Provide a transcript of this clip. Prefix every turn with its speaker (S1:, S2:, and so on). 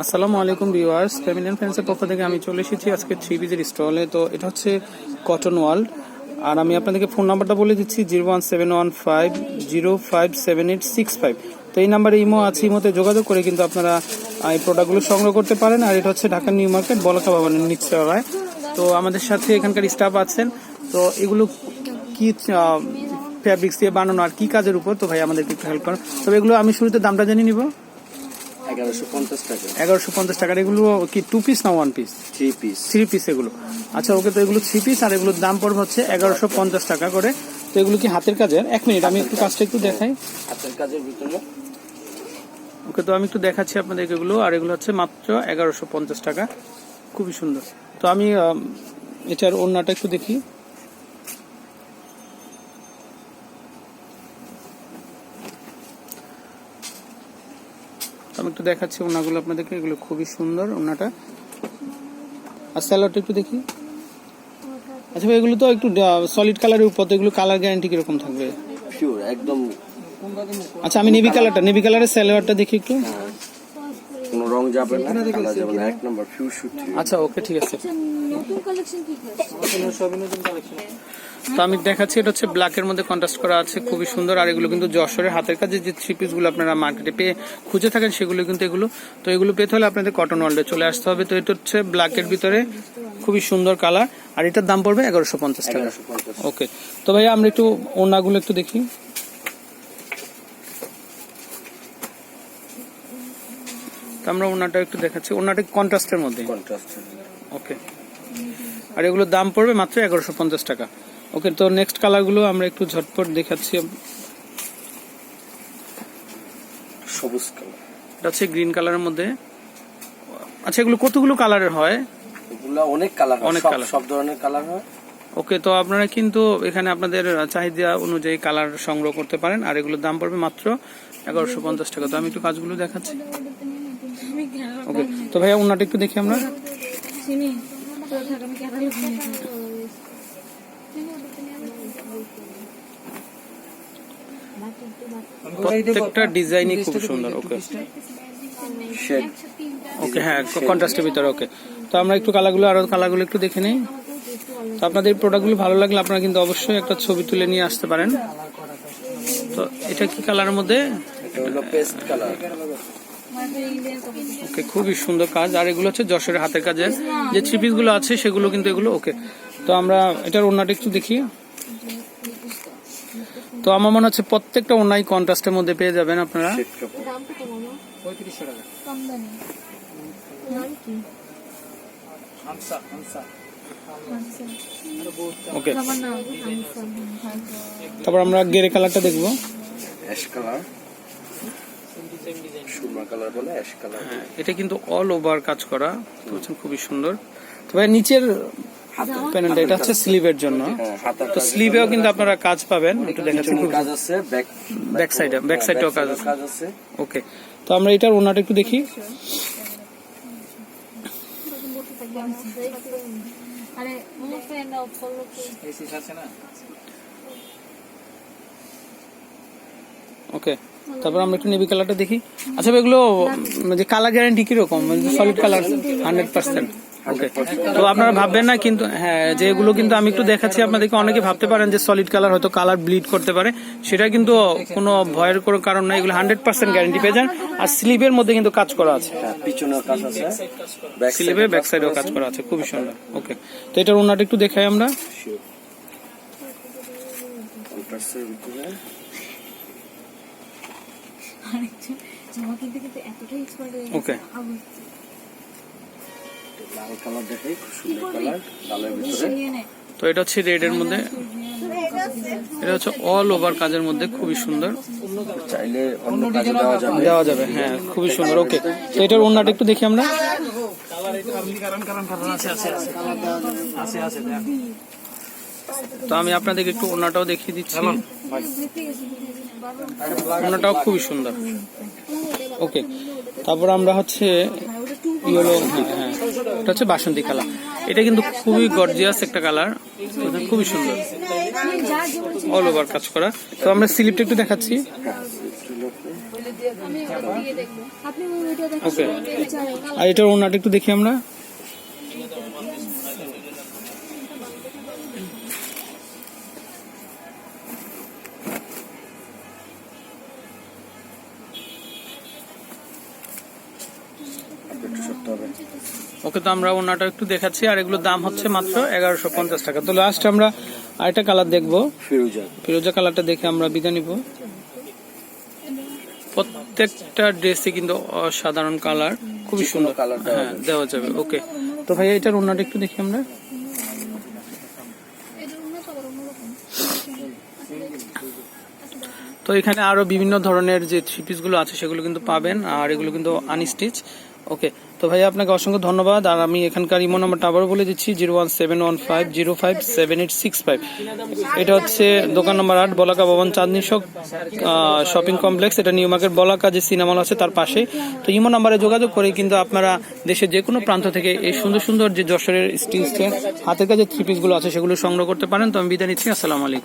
S1: আসসালামু আলাইকুম viewers, family and ফ্রেন্ডসের পক্ষ থেকে আমি চলে এসেছি আজকে 3পিসের স্টলে। তো এটা হচ্ছে কটন ওয়ার্ল্ড, আর আমি আপনাদেরকে ফোন নাম্বারটা বলে দিচ্ছি 01715057865। তো এই নাম্বারে ইমো আছে, ইমোতে যোগাযোগ করে কিন্তু আপনারা এই প্রোডাক্টগুলো সংগ্রহ করতে পারেন। আর এটা হচ্ছে ঢাকা নিউ মার্কেট বলাকা ভবনের নিচতলায়। তো আমাদের সাথে এখানকার স্টাফ আছেন। তো এগুলো কি ফ্যাব্রিক্স দিয়ে বানানো আর কি কাজের উপর, তো ভাই আমাদেরকে একটু হেল্প করেন। তবে এগুলো আমি শুরুতে দামটা জানিয়ে নিব।
S2: 1150 টাকা।
S1: 1150 টাকার। এগুলো কি 2 পিস না 1 পিস? 3 পিস এগুলো। আচ্ছা ওকে, তো এগুলো 3 পিস আর এগুলোর দাম পড়বে হচ্ছে 1150 টাকা করে। তো এগুলো কি হাতের কাজের? এক মিনিট আমি একটু কাজটা একটু দেখাই।
S2: হাতের কাজের ভিতরে
S1: ওকে, তো আমি একটু দেখাচ্ছি আপনাদের এগুলো। আর এগুলো হচ্ছে মাত্র 1150 টাকা, খুবই সুন্দর। তো আমি এটার ওড়নাটা একটু দেখি। আমি একটু দেখাচ্ছি ওড়নাগুলো আপনাদেরকে, এগুলো খুবই সুন্দর ওড়নাটা। আর স্যালোয়ারটা একটু দেখি। আচ্ছা ভাই, এগুলো তো একটু সলিড কালারের উপর, তো এগুলো কালার গ্যারান্টি কিরকম থাকবে?
S2: পিওর একদম।
S1: আচ্ছা আমি নেভি কালারের স্যালোয়ারটা দেখি একটু।
S2: কোনো রং যাবে না, কালার যাবে না, এক নাম্বার পিওর সুতি।
S1: আচ্ছা ওকে, ঠিক আছে।
S3: নতুন কালেকশন কি আছে?
S1: তো আমি দেখাচ্ছি, এটা হচ্ছে ব্ল্যাকের মধ্যে কন্ট্রাস্ট করা আছে, খুবই সুন্দর। আর এগুলো কিন্তু যশোরের হাতের কাজে যে 3 পিস গুলো আপনারা মার্কেটে পেয়ে খুঁজে থাকেন সেগুলো কিন্তু এগুলো। তো এগুলো পেতে হলে আপনাদের কটন ওয়ার্ল্ডে চলে আসতে হবে। তো এটা হচ্ছে ব্ল্যাকের ভিতরে খুবই সুন্দর কালার, আর এটার দাম পড়বে 1150 টাকা। ওকে, তো ভাইয়া আমরা একটু ওড়নাগুলো একটু দেখি। তো আমরা ওড়নাটা একটু দেখাচ্ছি, ওড়নাটা কন্ট্রাস্টের মধ্যে। ওকে, আর এগুলোর দাম পড়বে মাত্র 1150 টাকা। ওকে, তো নেক্সট কালারগুলো আমরা একটু ঝটপট দেখাচ্ছি।
S2: সবুজ কালার,
S1: এটা হচ্ছে গ্রিন কালারের মধ্যে। আচ্ছা এগুলো কতগুলো কালারের হয়?
S2: এগুলো অনেক কালার,
S1: অনেক কালার,
S2: সব ধরনের কালার হয়।
S1: ওকে, তো আপনারা কিন্তু এখানে আপনাদের চাহিদা অনুযায়ী কালার সংগ্রহ করতে পারেন। আর এগুলোর দাম পড়বে মাত্র 1150 টাকা। তো আমি একটু কাজগুলো দেখাচ্ছি। ওকে, তো ভাইয়া ওনাটা একটু দেখি আমরা। প্রত্যেকটা ডিজাইনই খুব সুন্দর। ওকে ওকে, হ্যাঁ কন্ট্রাস্টের ভিতরে। ওকে, তো আমরা একটু কালারগুলো একটু দেখে নিই। তো আপনাদের এই প্রোডাক্টগুলো ভালো লাগলে আপনারা কিন্তু অবশ্যই একটা ছবি তুলে নিয়ে আসতে পারেন। তো এটা কি কালারের মধ্যে?
S2: এটা হলো পেস্ট কালার।
S1: ওকে, খুবই সুন্দর কাজ। আর এগুলো হচ্ছে যশোরের হাতের কাজের যে 3 পিস গুলো আছে সেগুলো কিন্তু এগুলো। ওকে, তো আমরা এটার ওড়নাটা একটু দেখি। তো আমার মনে হচ্ছে প্রত্যেকটা ওড়নাই কন্ট্রাস্টের মধ্যে পেয়ে যাবেন আপনারা। ওকে, তারপর আমরা গ্রে কালারটা দেখবো।
S2: অ্যাশ কালার, সুরমা কালার বলে অ্যাশ কালার।
S1: এটা কিন্তু অল ওভার কাজ করা, খুবই সুন্দর। তবে নিচের প্যানেলটা এটা হচ্ছে স্লিভের জন্য। তো স্লিভেও কিন্তু আপনারা কাজ পাবেন, একটু দেখাচ্ছি।
S2: কাজ আছে,
S1: ব্যাক সাইডেও কাজ আছে। ওকে, তো আমরা এটার ওড়নাটা একটু দেখি। ওকে, তারপর আমরা একটু নেভি কালারটা দেখি। আচ্ছা এগুলো যে কালার গ্যারান্টি কিরকম? Solid colour 100%। ওকে, তো আপনারা ভাববেন না কিন্তু, হ্যাঁ যে এগুলো কিন্তু আমি একটু দেখাচ্ছি আপনাদেরকে। অনেকে ভাবতে পারেন যে সলিড কালার হয়তো কালার ব্লিড করতে পারে, সেটা কিন্তু কোনো ভয়ের কোনো কারণ নাই। এগুলো 100% গ্যারান্টি পেয়ে যান। আর স্লিভের মধ্যে কিন্তু কাজ করা আছে,
S2: পিছনেও কাজ আছে,
S1: স্লিভে ব্যাক সাইডেও কাজ করা আছে, খুবই সুন্দর। ওকে, তো এটার ওড়নাটা একটু দেখাই আমরা। ওকে,
S2: লাল কালার দেখাই, খুব সুন্দর কালার, লালের ভিতরে।
S1: তো এটা হচ্ছে রেডের মধ্যে, এটা হচ্ছে অল ওভার কাজের মধ্যে, খুবই সুন্দর।
S2: চাইলে অন্য কাজে দেওয়া যাবে।
S1: হ্যাঁ খুবই সুন্দর। ওকে, তো এটার ওড়নাটা একটু দেখি আমরা। তো আমি আপনাদেরকে একটু ওড়নাটাও দেখিয়ে দিচ্ছি। ওড়নাটাও খুবই সুন্দর। ওকে, তারপর আমরা হচ্ছে ইয়েলো, হ্যাঁ এটা হচ্ছে বাসন্তী কালার। এটা কিন্তু খুবই গর্জিয়াস একটা কালার, খুবই সুন্দর, অল ওভার কাজ করা। তো আমরা স্লিপটা একটু দেখাচ্ছি।
S3: আপনি ওইটা দেখেন
S1: ওকে, আর এটার ওনাটা একটু দেখি আমরা।
S2: একটু সরতে হবে।
S1: ওকে, তো আমরা ওনাটা একটু দেখাচ্ছি, আর এগুলোর দাম হচ্ছে মাত্র 1150 টাকা। তো লাস্ট আমরা আরেকটা কালার দেখবো,
S2: ফিরোজা।
S1: ফিরোজা কালারটা দেখে আমরা বিদায় নিব। প্রত্যেকটা ড্রেসই কিন্তু অসাধারণ কালার, খুবই সুন্দর
S2: কালার
S1: হ্যাঁ দেওয়া যাবে। ওকে, তো ভাইয়া এটার ওনাটা একটু দেখি আমরা। তো এখানে আরো বিভিন্ন ধরনের যে থ্রি পিস গুলো আছে সেগুলো কিন্তু পাবেন, আর এগুলো কিন্তু আনস্টিচ। ওকে, তো ভাইয়া আপনাকে অসংখ্য ধন্যবাদ। আর আমি এখানকার ইমো নাম্বারটা আবারও বলে দিচ্ছি, 0171505057865। এটা হচ্ছে দোকান নম্বর 8, বলাকা ভবন, চাঁদনী চক শপিং কমপ্লেক্স। এটা নিউ মার্কেট বলাকা যে সিনেমা হল আছে তার পাশে। তো ইমো নাম্বারে যোগাযোগ করে কিন্তু আপনারা দেশের যে কোনো প্রান্ত থেকে এই সুন্দর সুন্দর যে যশোরের স্টিচ হাতের কাজে থ্রি পিস গুলো আছে সেগুলো সংগ্রহ করতে পারেন। তো আমি বিদায় নিচ্ছি, আসসালামু আলাইকুম।